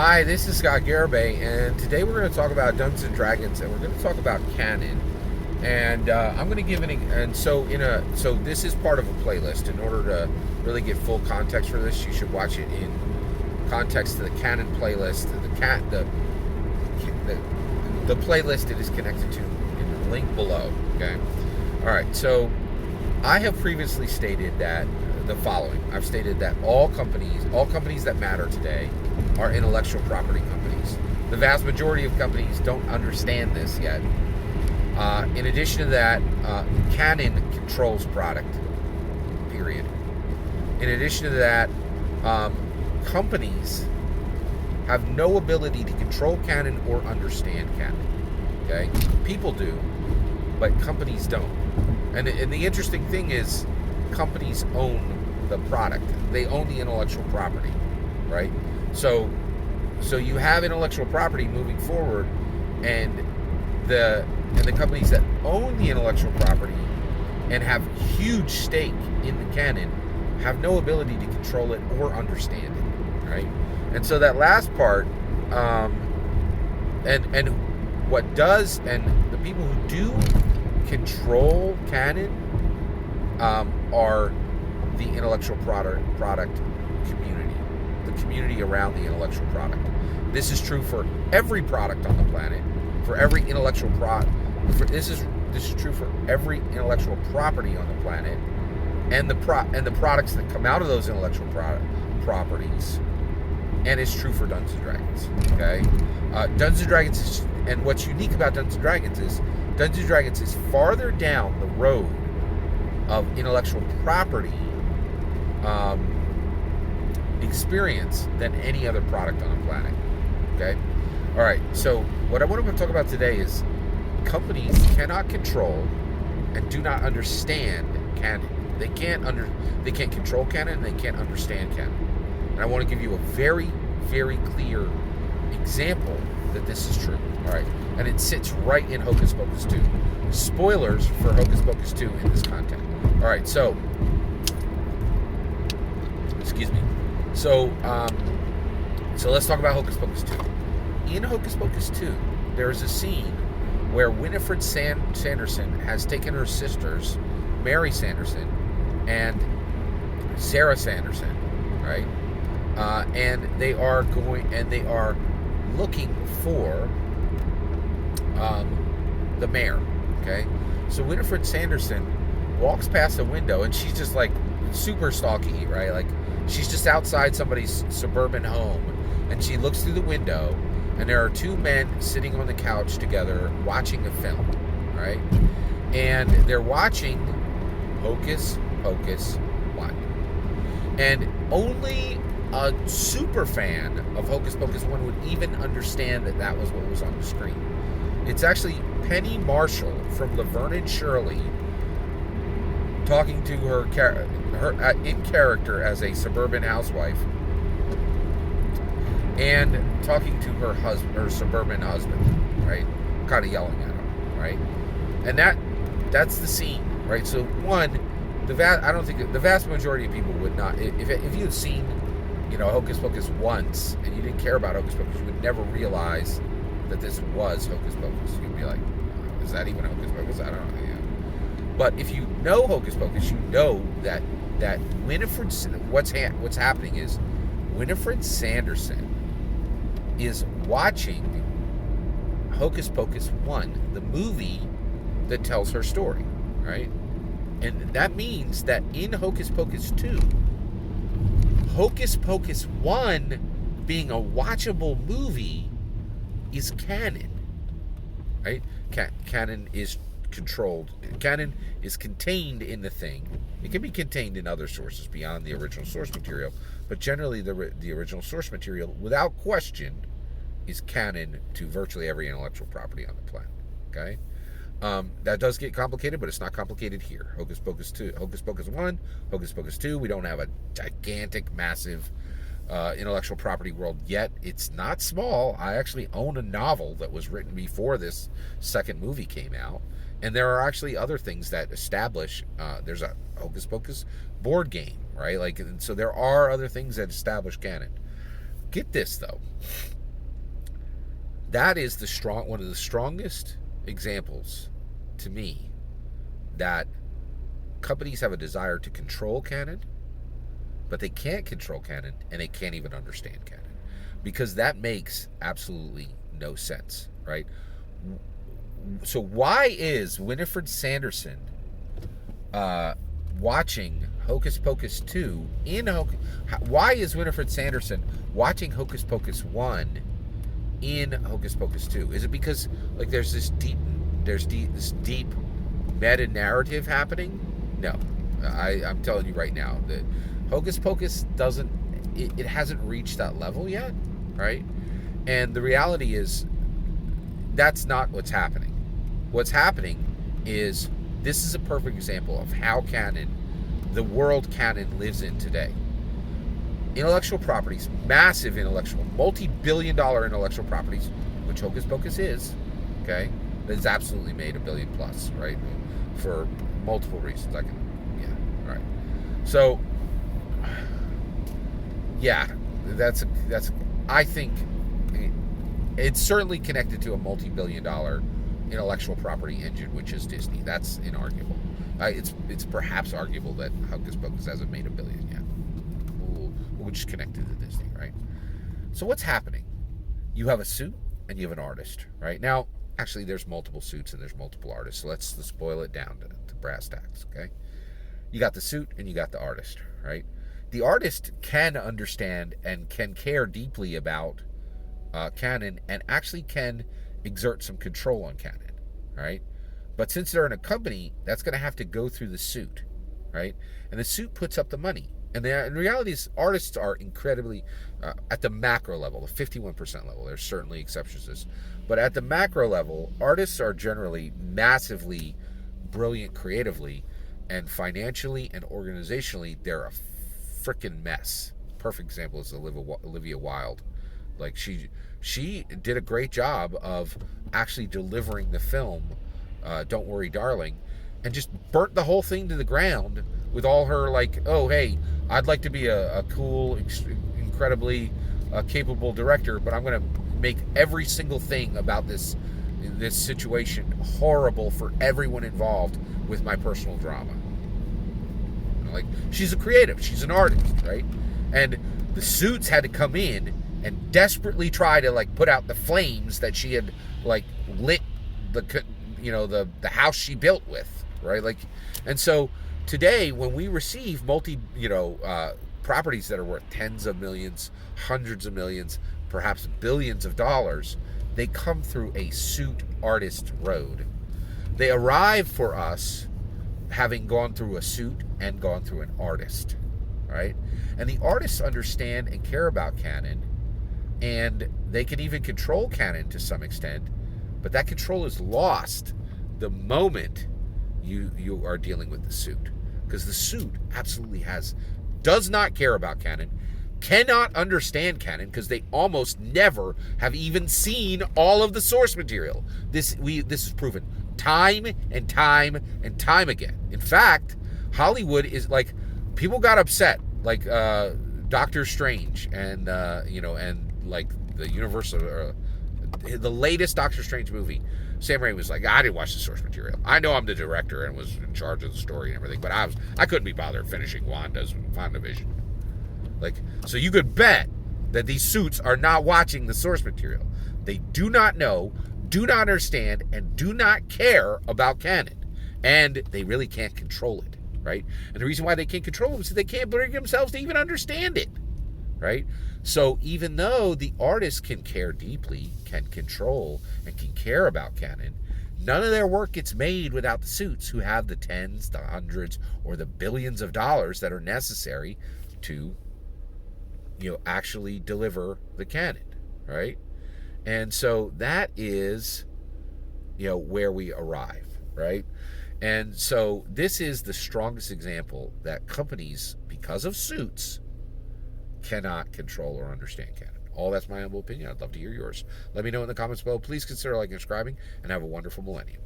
Hi, this is Scott Garibay, and today we're going to talk about Dungeons and Dragons, and we're going to talk about Canon. And I'm going to give so this is part of a playlist. In order to really get full context for this, you should watch it in context to the Canon playlist, the playlist it is connected to in the link below. Okay, all right. So I have previously stated that the following. I've stated that all companies that matter today are intellectual property companies. The vast majority of companies don't understand this yet. In addition to that, Canon controls product, period. In addition to that, companies have no ability to control Canon or understand Canon. Okay? People do, but companies don't. And the interesting thing is, companies own the product. They own the intellectual property, right? So you have intellectual property moving forward, and the companies that own the intellectual property and have huge stake in the canon have no ability to control it or understand it, right? And so that last part, and what does, and the people who do control canon are the intellectual product community, the community around the intellectual product. This is true for every product on the planet, for every intellectual this is true for every intellectual property on the planet, and the products that come out of those intellectual properties, and it's true for Dungeons and Dragons. Okay, Dungeons and Dragons and what's unique about Dungeons and Dragons is Dungeons and Dragons is farther down the road of intellectual property experience than any other product on the planet. Okay, all right. So what I want to talk about today is companies cannot control and do not understand canon. They can't control canon. They can't understand canon. And I want to give you a very, very clear example that this is true. All right, and it sits right in Hocus Pocus 2. Spoilers for Hocus Pocus 2 in this content. All right, so excuse me. So let's talk about Hocus Pocus 2. In Hocus Pocus 2, there is a scene where Winifred Sanderson has taken her sisters, Mary Sanderson and Sarah Sanderson, right? And they are looking for the mayor. Okay, so Winifred Sanderson walks past a window, and she's just like super stalky, right? Like she's just outside somebody's suburban home, and she looks through the window, and there are two men sitting on the couch together watching a film, right? And they're watching Hocus Pocus 1. And only a super fan of Hocus Pocus 1 would even understand that that was what was on the screen. It's actually Penny Marshall from Laverne and Shirley talking to her in character as a suburban housewife, and talking to her suburban husband, right? Kind of yelling at him, right? And that's the scene, right? So I don't think the vast majority of people would not. If you had seen, Hocus Pocus once and you didn't care about Hocus Pocus, you would never realize that this was Hocus Pocus. You'd be like, is that even Hocus Pocus? I don't know. Yeah. But if you know Hocus Pocus, you know that Winifred, what's happening is Winifred Sanderson is watching Hocus Pocus 1, the movie that tells her story, right? And that means that in Hocus Pocus 2, Hocus Pocus 1 being a watchable movie is canon, right? Canon is controlled. Canon is contained in the thing. It can be contained in other sources beyond the original source material, but generally the original source material, without question, is canon to virtually every intellectual property on the planet. Okay, that does get complicated, but it's not complicated here. Hocus Pocus 2, Hocus Pocus 1, Hocus Pocus 2. We don't have a gigantic, massive intellectual property world yet. It's not small. I actually own a novel that was written before this second movie came out. And there are actually other things that establish, there's a Hocus Pocus board game, right? So there are other things that establish canon. get this though. That is one of the strongest examples to me that companies have a desire to control Canon, but they can't control Canon and they can't even understand Canon, because that makes absolutely no sense, right? So why is Winifred Sanderson watching Hocus Pocus 2 why is Winifred Sanderson watching Hocus Pocus 1 in Hocus Pocus 2? Is it because like there's this deep meta narrative happening? No. I'm telling you right now that Hocus Pocus it hasn't reached that level yet, right? And the reality is that's not what's happening. What's happening is this is a perfect example of how Canon, the world Canon lives in today. Intellectual properties, massive intellectual, multi-billion-dollar intellectual properties, which Hocus Pocus is, okay? That's absolutely made $1 billion plus, right? For multiple reasons. All right. So, yeah, I think it's certainly connected to a multi-billion-dollar intellectual property engine, which is Disney. That's inarguable. It's perhaps arguable that Hocus Pocus hasn't made $1 billion yet. We'll just connect it to Disney, right? So what's happening? You have a suit and you have an artist, right? Now, actually, there's multiple suits and there's multiple artists. So let's boil it down to brass tacks, okay? You got the suit and you got the artist, right? The artist can understand and can care deeply about Canon and actually can exert some control on Canon, right? But since they're in a company, that's going to have to go through the suit, right? And the suit puts up the money. And in reality, artists are incredibly, at the macro level, the 51% level, there's certainly exceptions to this, but at the macro level, artists are generally massively brilliant creatively, and financially and organizationally, they're a freaking mess. Perfect example is Olivia Wilde. Like, she did a great job of actually delivering the film, Don't Worry Darling, and just burnt the whole thing to the ground with all her, like, oh, hey, I'd like to be a cool, incredibly capable director, but I'm going to make every single thing about this situation horrible for everyone involved with my personal drama. Like, she's a creative, she's an artist, right? And the suits had to come in and desperately try to, like, put out the flames that she had, like, lit the house she built with, right? Like, and so today, when we receive properties that are worth tens of millions, hundreds of millions, perhaps billions of dollars, they come through a suit artist road. They arrive for us having gone through a suit and gone through an artist, right? And the artists understand and care about Canon, and they can even control Canon to some extent, but that control is lost the moment you are dealing with the suit, because the suit absolutely does not care about Canon, cannot understand Canon, because they almost never have even seen all of the source material. This is proven time and time and time again. In fact, Hollywood is like, people got upset, like Doctor Strange and and like the Universal, the latest Doctor Strange movie. Sam Raimi was like, I didn't watch the source material. I know I'm the director and was in charge of the story and everything, but I couldn't be bothered finishing WandaVision. Like, so you could bet that these suits are not watching the source material. They do not know, do not understand, and do not care about Canon. And they really can't control it, right? And the reason why they can't control it is that they can't bring themselves to even understand it, right? So even though the artist can care deeply, can control, and can care about Canon, none of their work gets made without the suits, who have the tens, the hundreds, or the billions of dollars that are necessary to, actually deliver the Canon, right? And so that is, where we arrive, right? And so this is the strongest example that companies, because of suits, cannot control or understand Canon. All that's my humble opinion. I'd love to hear yours. Let me know in the comments below. Please consider liking and subscribing, and have a wonderful millennium.